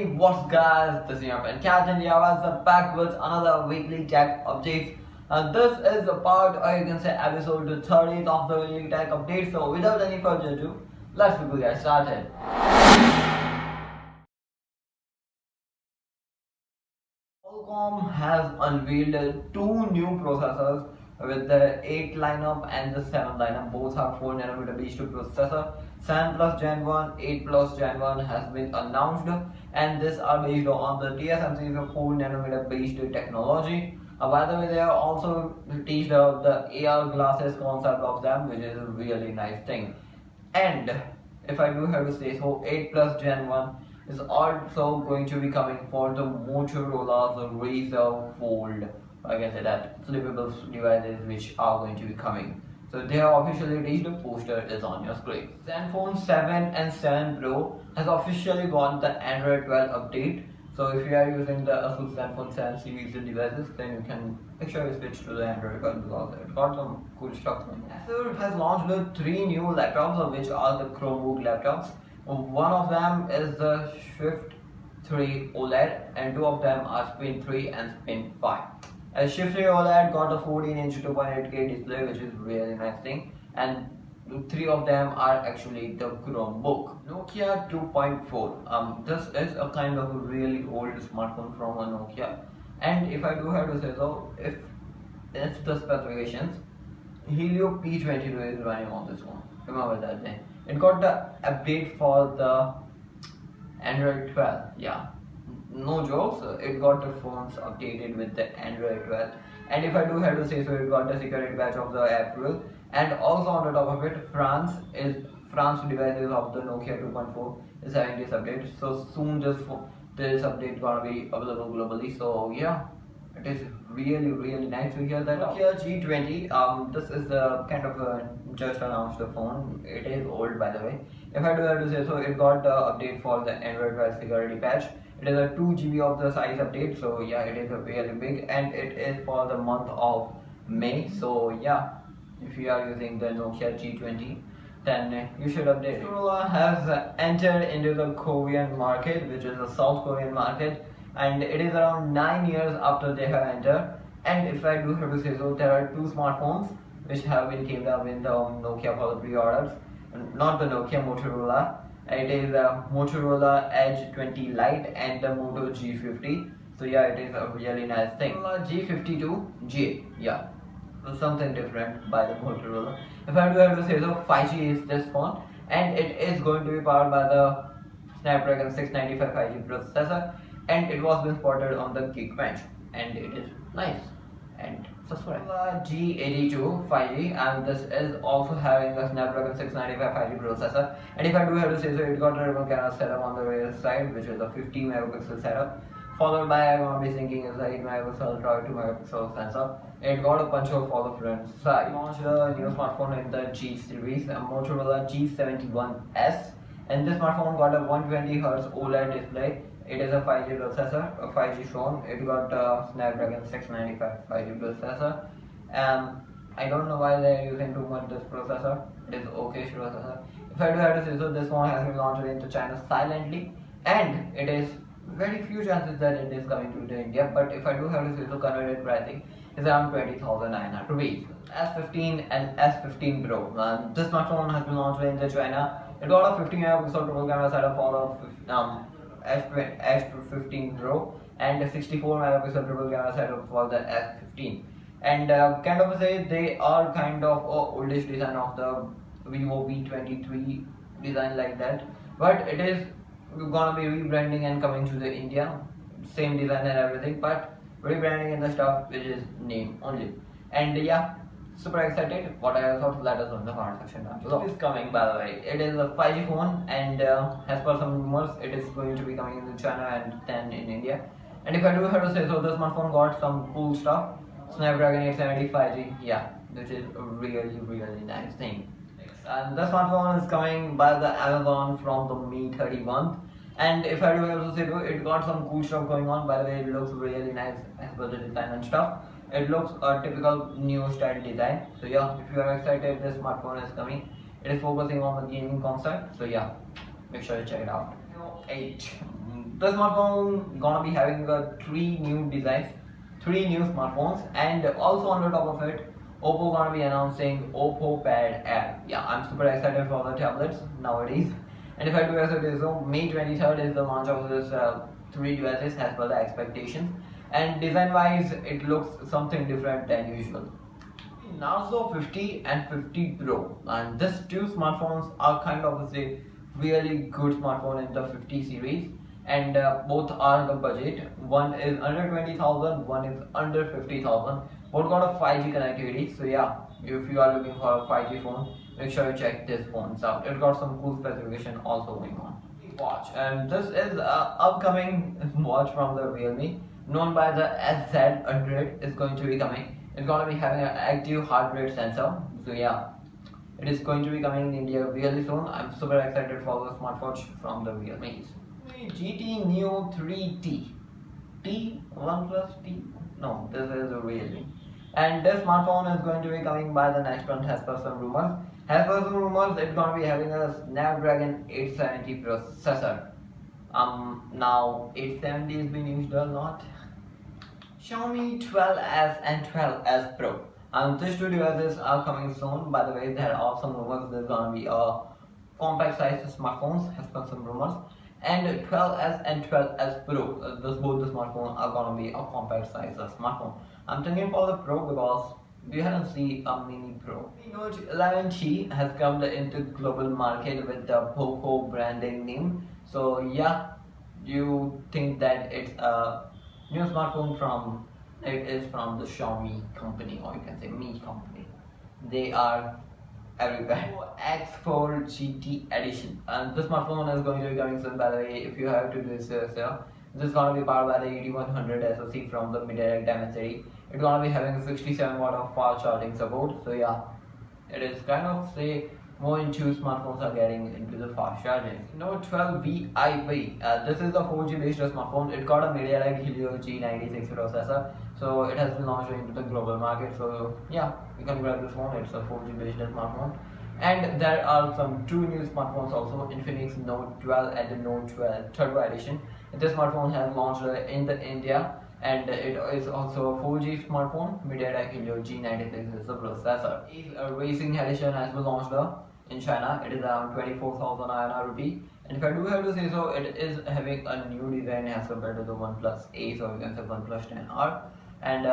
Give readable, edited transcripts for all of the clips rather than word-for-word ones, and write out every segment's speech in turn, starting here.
Hey, what's guys? This is your friend Cat and Yavaz back with another weekly tech update. And this is a part, or you can say episode 30th of the weekly tech update. So without any further ado, let's get started. Qualcomm has unveiled two new processors with the 8 lineup and the 7 lineup. Both have 4nm based processor. 7 plus Gen 1, 8 plus Gen 1 has been announced, and these are based on the TSMC's 4nm based technology. By the way, they are also teased the AR glasses concept of them, which is a really nice thing. And if I do have to say so, 8 plus Gen 1 is also going to be coming for the Motorola's Razr Fold. I can say that flippable devices which are going to be coming. So they have officially reached. The poster is on your screen. Zenfone 7 and 7 Pro has officially got the Android 12 update. So if you are using the Asus Zenfone 7 series devices, then you can make sure you switch to the Android 12 because it got some cool stuff. Acer has launched 3 new laptops, which are the Chromebook laptops. One of them is the Shift 3 OLED, and two of them are Spin 3 and Spin 5. As Shift 3 OLED got a 14-inch 2.8K display, which is really nice thing, and three of them are actually the Chromebook. Nokia 2.4. This is a kind of a really old smartphone from a Nokia, and if I do have to say so, if the specifications, Helio P22 is running on this one. Remember that thing. It got the update for the Android 12. Yeah, no jokes. It got the phones updated with the Android 12. And if I do have to say so, it got the security patch of the April. And also on the top of it, France devices of the Nokia 2.4 is having this update. So soon this update gonna be available globally. So yeah, it is really nice to hear that. Nokia G20. This is the kind of just announced the phone. It is old, by the way. If I do have to say so, it got the update for the Android 12 security patch. It is a 2 GB of the size update. So yeah, it is a really big, and it is for the month of May. So yeah, if you are using the Nokia G20, then you should update. Motorola has entered into the Korean market, which is the South Korean market, and it is around 9 years after they have entered. And if I do have to say so, there are two smartphones which have been came up in the Nokia for the pre-orders, not the Nokia, Motorola. It is the Motorola Edge 20 Lite and the Moto G50. So yeah, it is a really nice thing. Motorola G52J, yeah, something different by the Motorola. If I do have to say so, 5G is this phone, and it is going to be powered by the Snapdragon 695 5G processor, and it was been spotted on the Geekbench, and it is nice. And subscribe. G82 5G, and this is also having a Snapdragon 695 5G processor. And if I do have to say so, it got a remote camera setup on the rear side, which is a 50 megapixel setup, followed by I'm syncing is a 8 megapixel ultra 2 megapixel sensor. It got a punch hole for the front side. Launched a new smartphone in the G series, a Motorola G71S, and this smartphone got a 120Hz OLED display. It is a 5G processor, a 5G phone. It got a Snapdragon 695 5G processor. I don't know why they are using too much this processor. It is okay processor. If I do have to say so, this one has been launched into China silently, and it is very few chances that it is coming to India. But if I do have to say so, converted pricing is around 20,900 rupees. S15 and S15 Pro. This smartphone has been launched in China. It got a 50 megapixel triple camera setup for the S15 Pro and a 64 megapixel triple camera setup for the S15. And kind of say they are kind of oldish design of the Vivo V23 design like that, but it is gonna be rebranding and coming to the India, same design and everything, but rebranding in the stuff which is name only. And yeah, super excited. What I thought, let us know in the comment section down below. It is coming, by the way. It is a 5G phone, and as per some rumors, it is going to be coming in China and then in India. And if I do have to say so, the smartphone got some cool stuff. Snapdragon 870 5G, yeah, which is a really nice thing. And the smartphone is coming by the Amazon from the May 31st. And if I do have to say so, it got some cool stuff going on. By the way, it looks really nice as per the design and stuff. It looks a typical new style design. So yeah, if you are excited, this smartphone is coming. It is focusing on the gaming concept. So yeah, make sure you check it out. 8. The smartphone gonna be having three new designs, three new smartphones, and also on the top of it, Oppo gonna be announcing Oppo Pad Air. Yeah, I'm super excited for the tablets nowadays. And if I do as it is, so May 23rd is the launch of this three devices as per the expectations. And design-wise, it looks something different than usual. Narzo 50 and 50 Pro, and these two smartphones are kind of a really good smartphone in the 50 series, and both are the budget. One is under 20,000, one is under 50,000. Both got a 5G connectivity, so yeah, if you are looking for a 5G phone, make sure you check this phones out. It got some cool specification also going on. Watch, and this is upcoming watch from the Realme, known by the SZ100, is going to be coming. It's going to be having an active heart rate sensor, so yeah, it is going to be coming in India really soon. I'm super excited for the smartwatch from the Realme. GT Neo 3T, T1 plus T, no, this is a Realme, and this smartphone is going to be coming by the next month as per some rumors. As per some rumors, it's going to be having a Snapdragon 870 processor. Now 870 is being used or not? Xiaomi 12s and 12s Pro. And these two devices are coming soon. By the way, there are some rumors there's gonna be a compact size smartphones, as per some rumors. And 12s and 12s Pro, both the smartphones are gonna be a compact size smartphone. I'm thinking for the Pro because we haven't seen a mini Pro. Note 11T has come into global market with the Poco branding name. So yeah, you think that it's a new smartphone from, it is from the Xiaomi company, or you can say Mi company. They are everywhere. X4 GT edition, and this smartphone is going to be coming soon. By the way, if you have to do this, this is going to be powered by the 8100 SoC from the MediaTek Dimensity. It's going to be having 67 watt of fast charging support. So yeah, it is kind of say more into smartphones are getting into the fast charging. Note 12 VIP. This is the 4G based smartphone. It got a MediaTek Helio G96 processor, so it has been launched into the global market. So yeah, you can grab this phone. It's a 4G based smartphone. And there are some two new smartphones also. Infinix Note 12 and the Note 12 Turbo Edition. This smartphone has launched in the India, and it is also a 4G smartphone. MediaTek Helio G96 is the processor. A racing edition has been launched in China. It is around 24,000 INR rupee, and if I do have to say so, it is having a new design as compared to the OnePlus Ace, or you can say OnePlus 10R. And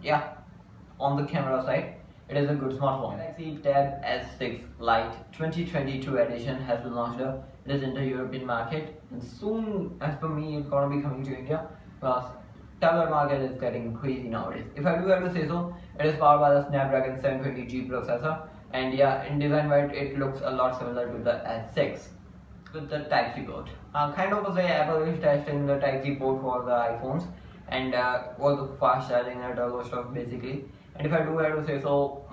yeah, on the camera side, it is a good smartphone. Galaxy Tab S6 Lite 2022 edition has been launched. It is in the European market, and soon, as per me, it's gonna be coming to India because tablet market is getting crazy nowadays. If I do have to say so, it is powered by the Snapdragon 720G processor, and yeah, in design wise, it looks a lot similar to the S6 with the Type-C port. Kind of say Apple is testing the Type-C port for the iPhones, and all the fast charging and all those stuff basically. And if I do have to say so,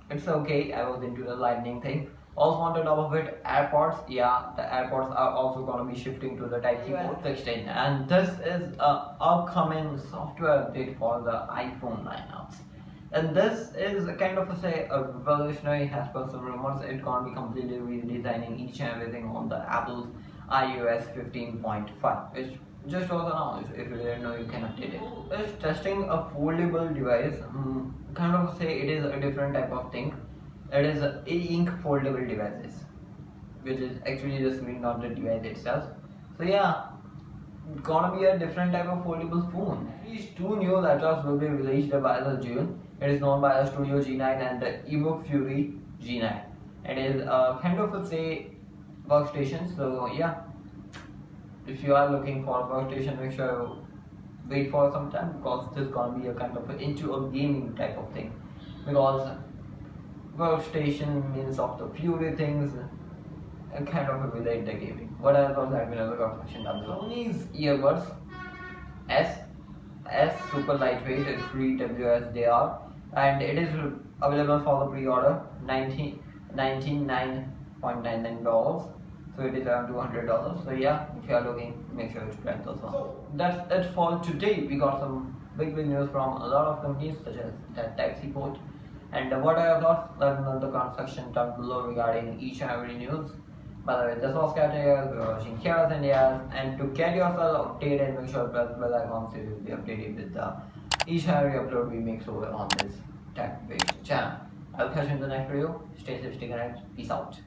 it's okay. I was into the lightning thing. Also on the top of it, AirPods. Yeah, the AirPods are also gonna be shifting to the Type-C port 16, and this is a upcoming software update for the iPhone lineups. And this is a kind of a revolutionary, as per some rumors. It's gonna be completely redesigning each and everything on the Apple's iOS 15.5, which just was announced. If you didn't know, you can update it. It's testing a foldable device. Kind of say it is a different type of thing. It is e-ink foldable devices, which is actually the screen, not the device itself. So yeah, gonna be a different type of foldable phone. These two new laptops will be released by the June. It is known by the Studio G9 and the eBook Fury G9. It is kind of workstation. So yeah, if you are looking for a workstation, make sure you wait for some time, because this is gonna be a kind of into a gaming type of thing, because workstation means of the Fury things and kind of relate the gaming. What else was that in the comment section down below? Sony's earbuds S super lightweight, 3 WSDR, and it is available for the pre-order $99.99. So it is around $200. So yeah, if you are looking, make sure to grab those ones. So that's it for today. We got some big news from a lot of companies such as that Type-C port. And what are your thoughts? Let me know in the comment section down below regarding each and every news. By the way, this was Categories, we were watching Chaos India, and to get yourself updated, make sure to press the bell icon so you will be updated with each and every upload we make over on this tech based channel. I'll catch you in the next video. Stay safe, stay connected. Peace out.